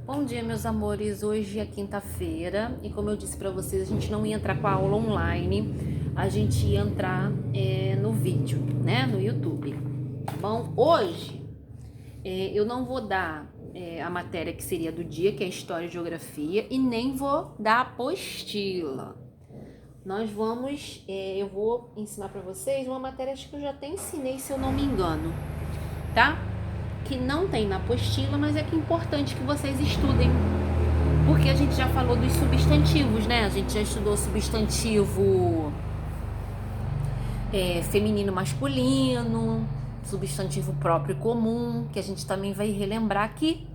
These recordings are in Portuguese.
Bom dia, meus amores. Hoje é quinta-feira e, como eu disse para vocês, a gente não ia entrar com a aula online, a gente ia entrar no vídeo, né, no YouTube, tá bom? Hoje eu não vou dar a matéria que seria do dia, que é História e Geografia, e nem vou dar a apostila. Eu vou ensinar para vocês uma matéria, acho que eu já até ensinei, se eu não me engano, tá? Que não tem na apostila, mas é que é importante que vocês estudem. Porque a gente já falou dos substantivos, né? A gente já estudou substantivo feminino masculino, substantivo próprio e comum, que a gente também vai relembrar aqui.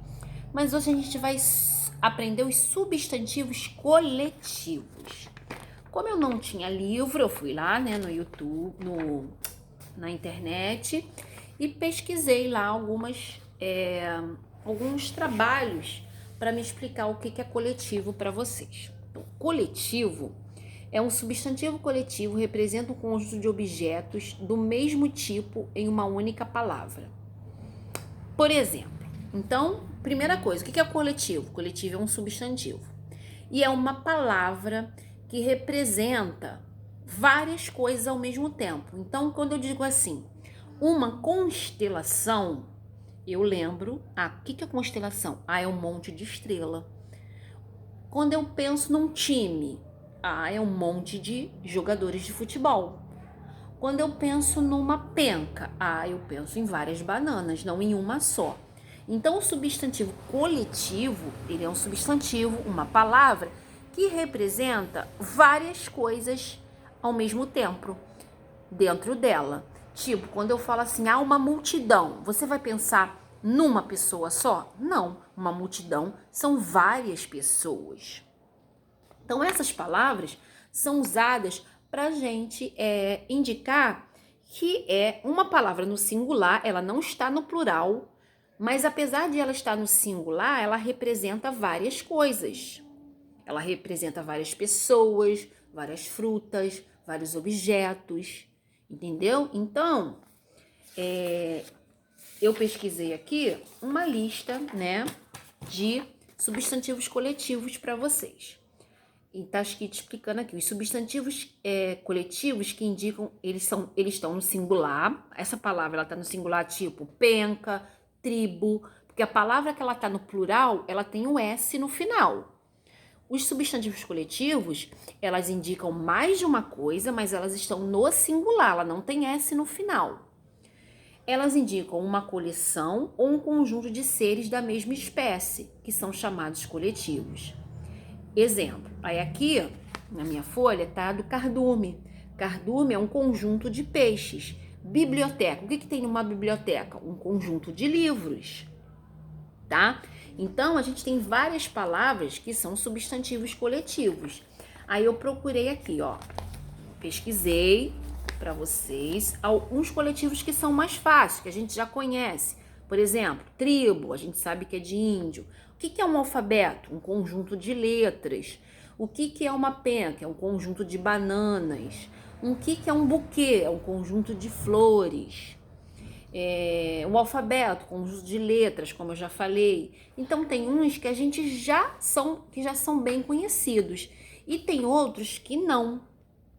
Mas hoje a gente vai aprender os substantivos coletivos. Como eu não tinha livro, eu fui lá, né, no YouTube, na internet, e pesquisei lá alguns trabalhos para me explicar o que é coletivo para vocês. Então, coletivo é um substantivo coletivo, representa um conjunto de objetos do mesmo tipo em uma única palavra. Por exemplo, então, primeira coisa, o que é coletivo? Coletivo é um substantivo e é uma palavra que representa várias coisas ao mesmo tempo. Então, quando eu digo assim, uma constelação, eu lembro, o que é constelação? É um monte de estrela. Quando eu penso num time, é um monte de jogadores de futebol. Quando eu penso numa penca, eu penso em várias bananas, não em uma só. Então, o substantivo coletivo, ele é um substantivo, uma palavra que representa várias coisas ao mesmo tempo dentro dela. Tipo, quando eu falo assim, uma multidão, você vai pensar numa pessoa só? Não, uma multidão são várias pessoas. Então, essas palavras são usadas para a gente indicar que é uma palavra no singular, ela não está no plural, mas apesar de ela estar no singular, ela representa várias coisas. Ela representa várias pessoas, várias frutas, vários objetos, entendeu? Então, eu pesquisei aqui uma lista, né, de substantivos coletivos para vocês. E tá escrito explicando aqui os substantivos coletivos que indicam, eles estão no singular. Essa palavra ela tá no singular, tipo penca, tribo, porque a palavra que ela tá no plural, ela tem um S no final. Os substantivos coletivos, elas indicam mais de uma coisa, mas elas estão no singular, ela não tem S no final. Elas indicam uma coleção ou um conjunto de seres da mesma espécie, que são chamados coletivos. Exemplo, aí aqui na minha folha tá do cardume. Cardume é um conjunto de peixes. Biblioteca, o que tem numa biblioteca? Um conjunto de livros, tá? Então, a gente tem várias palavras que são substantivos coletivos. Aí eu procurei aqui, pesquisei para vocês alguns coletivos que são mais fáceis, que a gente já conhece. Por exemplo, tribo, a gente sabe que é de índio. O que é um alfabeto? Um conjunto de letras. O que é uma penca? É um conjunto de bananas. O que é um buquê? É um conjunto de flores. O alfabeto, conjunto de letras, como eu já falei. Então tem uns que que já são bem conhecidos e tem outros que não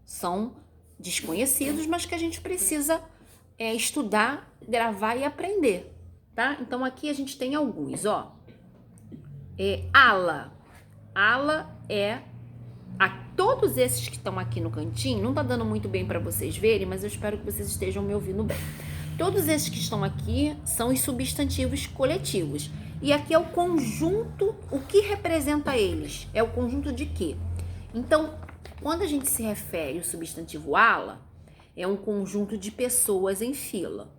são desconhecidos, mas que a gente precisa estudar, gravar e aprender, tá? Então aqui a gente tem alguns, ala. Ala todos esses que estão aqui no cantinho, não tá dando muito bem para vocês verem, mas eu espero que vocês estejam me ouvindo bem. Todos esses que estão aqui são os substantivos coletivos. E aqui é o conjunto, o que representa eles? É o conjunto de quê? Então, quando a gente se refere ao substantivo ala, é um conjunto de pessoas em fila.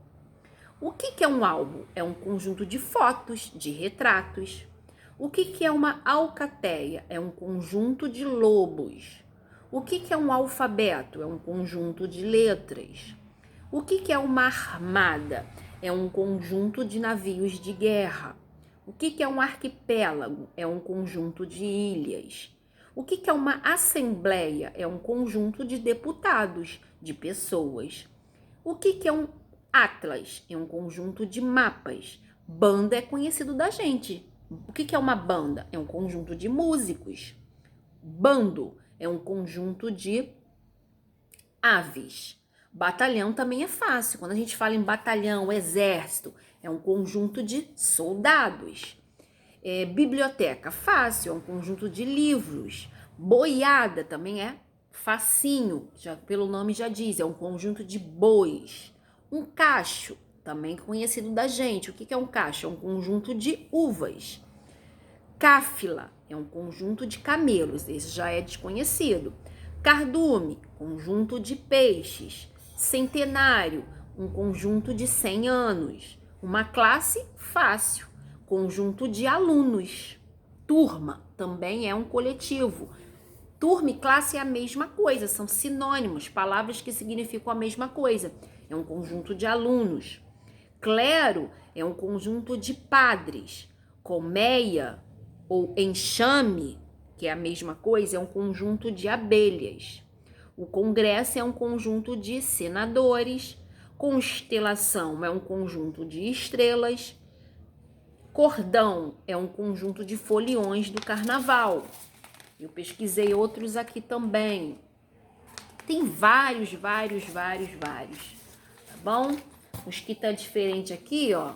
O que é um álbum? É um conjunto de fotos, de retratos. O que é uma alcateia? É um conjunto de lobos. O que é um alfabeto? É um conjunto de letras. O que é uma armada? É um conjunto de navios de guerra. O que é um arquipélago? É um conjunto de ilhas. O que é uma assembleia? É um conjunto de deputados, de pessoas. O que é um atlas? É um conjunto de mapas. Banda é conhecido da gente, O que é uma banda? É um conjunto de músicos. Bando é um conjunto de aves. Batalhão também é fácil. Quando a gente fala em batalhão, exército, é um conjunto de soldados. Biblioteca, fácil, é um conjunto de livros. Boiada também é facinho, já pelo nome já diz, é um conjunto de bois. Um cacho, também conhecido da gente. O que é um cacho? É um conjunto de uvas. Cáfila é um conjunto de camelos, esse já é desconhecido. Cardume, conjunto de peixes. Centenário, um conjunto de 100 anos. Uma classe, fácil, conjunto de alunos. Turma também é um coletivo. Turma e classe é a mesma coisa, são sinônimos, palavras que significam a mesma coisa. É um conjunto de alunos. Clero é um conjunto de padres. Colmeia ou enxame, que é a mesma coisa, é um conjunto de abelhas. O congresso é um conjunto de senadores. Constelação é um conjunto de estrelas. Cordão é um conjunto de foliões do carnaval. Eu pesquisei outros aqui também. Tem vários, tá bom? Os que tá diferente aqui, ó,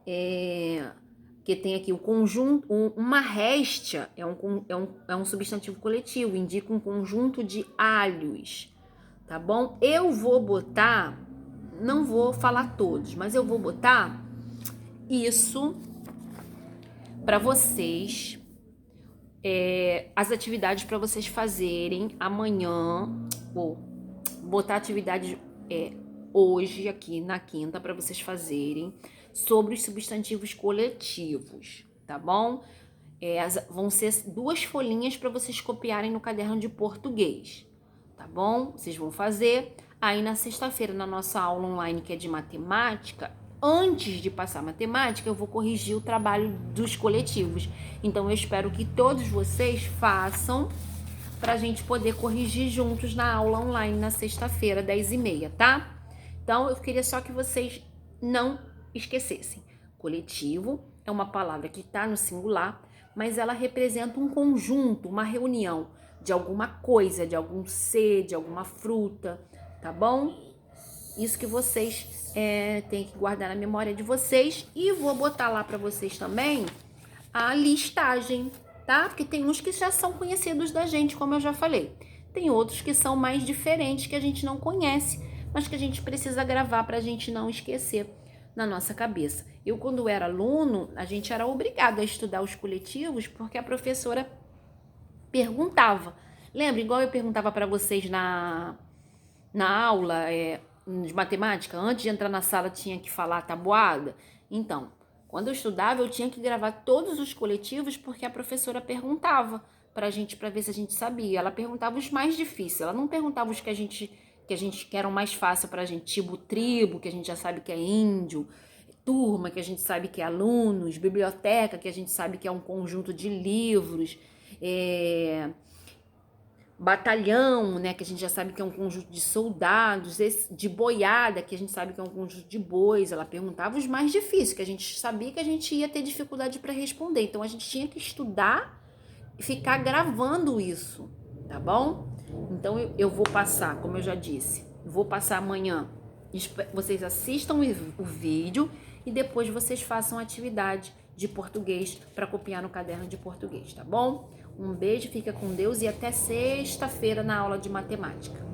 que tem aqui o conjunto, uma réstia é um substantivo coletivo, indica um conjunto de alhos, tá bom? Eu vou botar, não vou falar todos, mas eu vou botar isso para vocês, as atividades para vocês fazerem amanhã, ou botar atividade hoje aqui na quinta para vocês fazerem sobre os substantivos coletivos, tá bom? Vão ser 2 folhinhas para vocês copiarem no caderno de português, tá bom? Vocês vão fazer. Aí na sexta-feira, na nossa aula online que é de matemática, antes de passar matemática, eu vou corrigir o trabalho dos coletivos. Então eu espero que todos vocês façam para a gente poder corrigir juntos na aula online na sexta-feira, 10h30, tá? Então eu queria só que vocês não esquecessem. Coletivo é uma palavra que está no singular, mas ela representa um conjunto, uma reunião de alguma coisa, de algum ser, de alguma fruta, tá bom? Isso que vocês têm que guardar na memória de vocês. E vou botar lá para vocês também a listagem, tá? Porque tem uns que já são conhecidos da gente, como eu já falei. Tem outros que são mais diferentes, que a gente não conhece, mas que a gente precisa gravar para a gente não esquecer na nossa cabeça. Eu, quando era aluno, a gente era obrigado a estudar os coletivos, porque a professora perguntava. Lembra? Igual eu perguntava para vocês na aula de matemática, antes de entrar na sala tinha que falar a tabuada. Então, quando eu estudava, eu tinha que gravar todos os coletivos, porque a professora perguntava pra gente, para ver se a gente sabia. Ela perguntava os mais difíceis, ela não perguntava os que eram mais fácil pra gente, tipo tribo, que a gente já sabe que é índio, turma, que a gente sabe que é alunos, biblioteca, que a gente sabe que é um conjunto de livros, batalhão, né, que a gente já sabe que é um conjunto de soldados, de boiada, que a gente sabe que é um conjunto de bois. Ela perguntava os mais difíceis, que a gente sabia que a gente ia ter dificuldade para responder. Então a gente tinha que estudar e ficar gravando isso, tá bom? Então eu vou passar, como eu já disse, vou passar amanhã. Vocês assistam o vídeo e depois vocês façam a atividade de português para copiar no caderno de português, tá bom? Um beijo, fica com Deus e até sexta-feira na aula de matemática.